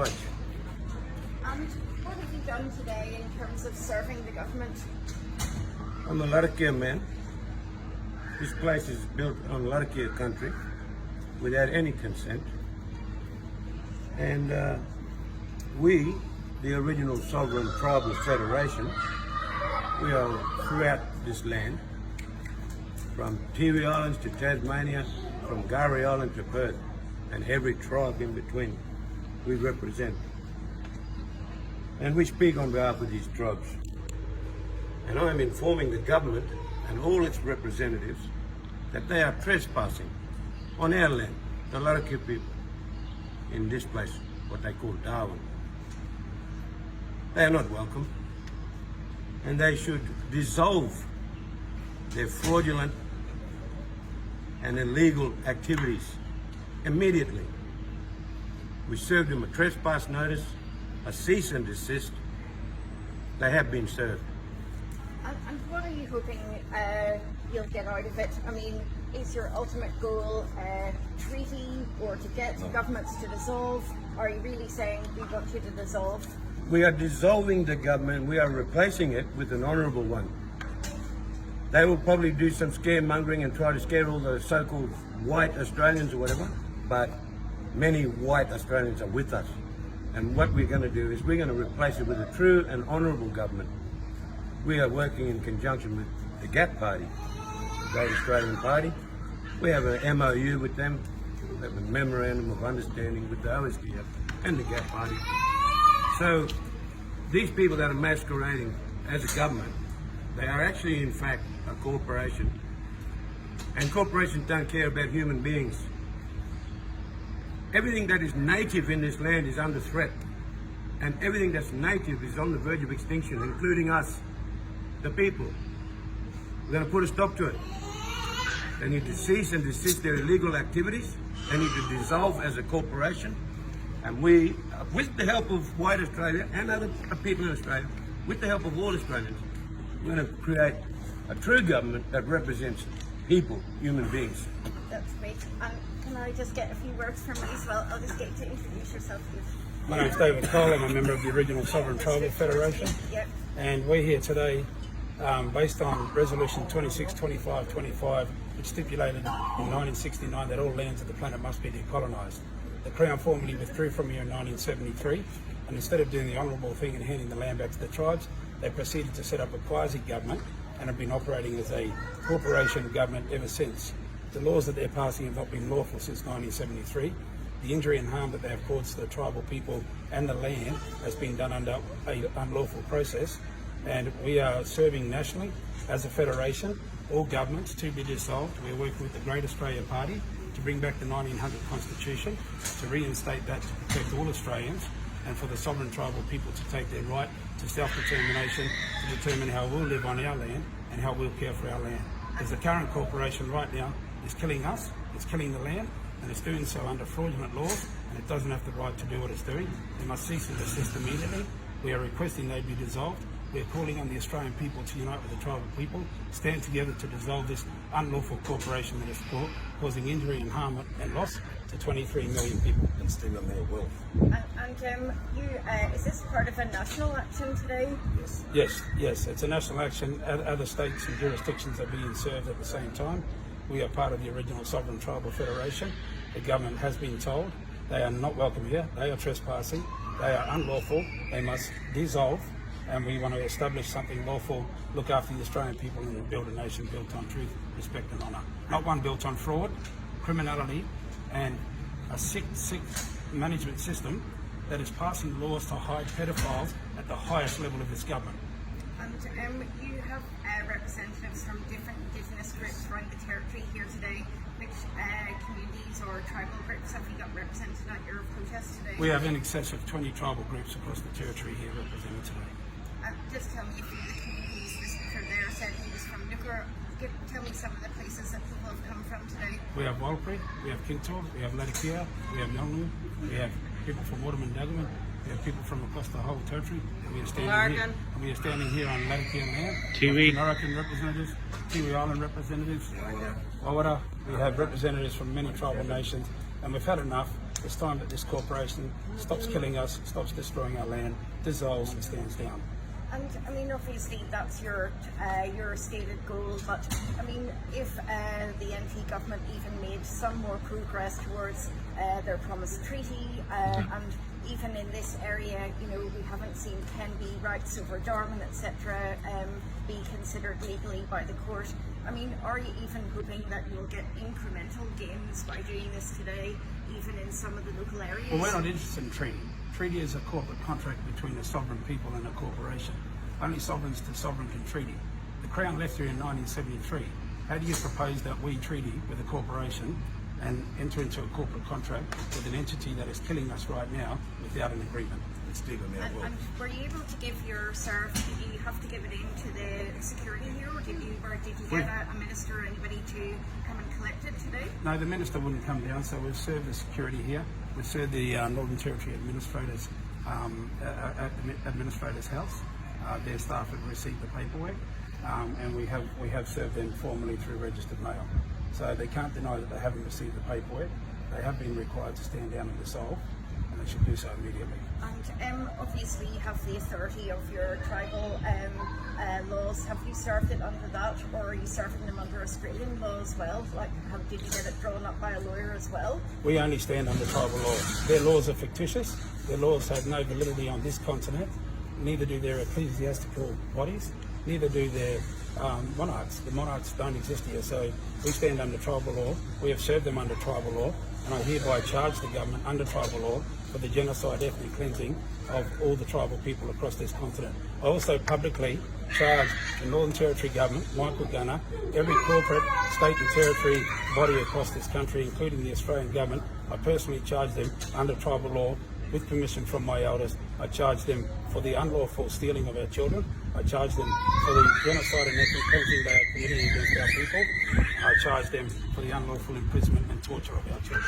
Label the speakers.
Speaker 1: And what have you done today in terms of serving the government?
Speaker 2: I'm a Larrakia man. This place is built on Larrakia country without any consent. And we, the original sovereign tribal federation, we are throughout this land, from Tiwi Islands to Tasmania, from Gari Island to Perth, and every tribe in between we represent. And we speak on behalf of these tribes. And I am informing the government and all its representatives that they are trespassing on our land, the Larrakia people, in this place, what they call Darwin. They are not welcome, and they should dissolve their fraudulent and illegal activities immediately. We served them a trespass notice, a cease and desist. They have been served.
Speaker 1: And what are you hoping you'll get out of it? I mean, is your ultimate goal a treaty or to get governments to dissolve? Are you really saying we want you to dissolve?
Speaker 2: We are dissolving the government. We are replacing it with an honourable one. They will probably do some scaremongering and try to scare all the so-called white Australians or whatever, but many white Australians are with us. And what we're going to do is we're going to replace it with a true and honourable government. We are working in conjunction with the GAP Party, the Great Australian Party. We have an MOU with them, we have a Memorandum of Understanding with the OSTF and the GAP Party. So these people that are masquerading as a government, they are actually in fact a corporation. And corporations don't care about human beings. Everything that is native in this land is under threat. And everything that's native is on the verge of extinction, including us, the people. We're going to put a stop to it. They need to cease and desist their illegal activities. They need to dissolve as a corporation. And we, with the help of white Australia and other people in Australia, with the help of all Australians, we're going to create a true government that represents people, human beings.
Speaker 1: That's great. And can I just get a few words from you as well? I'll just get you to introduce yourself, please.
Speaker 3: My name's David Cole. I'm a member of the original Sovereign Tribal Federation.
Speaker 1: Yep.
Speaker 3: And we're here today based on Resolution 262525, which stipulated in 1969 that all lands of the planet must be decolonised. The Crown formally withdrew from here in 1973, and instead of doing the honourable thing and handing the land back to the tribes, they proceeded to set up a quasi-government and have been operating as a corporation government ever since. The laws that they're passing have not been lawful since 1973. The injury and harm that they have caused to the tribal people and the land has been done under an unlawful process. And we are serving nationally as a federation, all governments to be dissolved. We're working with the Great Australian Party to bring back the 1900 Constitution, to reinstate that to protect all Australians, and for the sovereign tribal people to take their right to self-determination, to determine how we'll live on our land and how we'll care for our land. Because the current corporation right now is killing us, it's killing the land, and it's doing so under fraudulent laws, and it doesn't have the right to do what it's doing. They must cease and desist immediately. We are requesting they be dissolved. We're calling on the Australian people to unite with the tribal people, stand together to dissolve this unlawful corporation that is causing injury and harm and loss to 23 million people and stealing their wealth.
Speaker 1: And is this part of a national action today?
Speaker 3: Yes, it's a national action. Other states and jurisdictions are being served at the same time. We are part of the original Sovereign Tribal Federation. The government has been told they are not welcome here. They are trespassing. They are unlawful. They must dissolve. And we want to establish something lawful, look after the Australian people, and build a nation built on truth, respect and honour. Not one built on fraud, criminality and a sick management system that is passing laws to hide pedophiles at the highest level of this government.
Speaker 1: And you have representatives from different Indigenous groups around the territory here today. Which communities or tribal groups have you got represented at your protest today?
Speaker 3: We have in excess of 20 tribal groups across the territory here represented today.
Speaker 1: Just tell me a few of the communities. The speaker there said he was from Nukur. Tell me some of the places that people have come from today.
Speaker 3: We have Walpri, we have Kintor, we have Latakia, we have Yolngu, we have people from Waterman Dagoman, we have people from across the whole territory. We are standing here on Latakia land.
Speaker 2: Tiwi.
Speaker 3: American representatives, Tiwi Island representatives, Wawara. We have representatives from many tribal nations, and we've had enough. It's time that this corporation stops killing us, stops destroying our land, dissolves and stands down.
Speaker 1: And I mean, obviously that's your stated goal, but I mean, if the NT government even made some more progress towards their promised treaty, and even in this area, you know, we haven't seen Kenby rights over Darwin, etc., be considered legally by the court. I mean, are you even hoping that you'll get incremental gains by doing this today, even in some of the local areas?
Speaker 3: Well, we're not interested in treaty. Treaty is a corporate contract between a sovereign people and a corporation. Only sovereigns to sovereign can treaty. The Crown left here in 1973. How do you propose that we treaty with a corporation and enter into a corporate contract with an entity that is killing us right now without an agreement? It's legal now.
Speaker 1: And were you able to give your serve? Did you have to give it in to the security here, or did you get a minister or anybody to come and collect it today?
Speaker 3: No, the minister wouldn't come down, so we've served the security here. We've served the Northern Territory Administrators at the Administrator's house. Their staff have received the paperwork, and we have served them formally through registered mail. So they can't deny that they haven't received the paperwork. They have been required to stand down and dissolve, and they should do so immediately.
Speaker 1: And obviously you have the authority of your tribal laws. Have you served it under that, or are you serving them under Australian law as well? Like, did you get it drawn up by a lawyer as well?
Speaker 3: We only stand under tribal law. Their laws are fictitious. Their laws have no validity on this continent. Neither do their ecclesiastical bodies. Neither do their monarchs. The monarchs don't exist here, so we stand under tribal law. We have served them under tribal law, and I hereby charge the government under tribal law for the genocide, ethnic cleansing of all the tribal people across this continent. I also publicly charge the Northern Territory government, Michael Gunner, every corporate, state and territory body across this country, including the Australian government. I personally charge them under tribal law with permission from my elders. I charge them for the unlawful stealing of our children. I charge them for the genocide and ethnic cleansing they are committing against our people. I charge them for the unlawful imprisonment and torture of our children.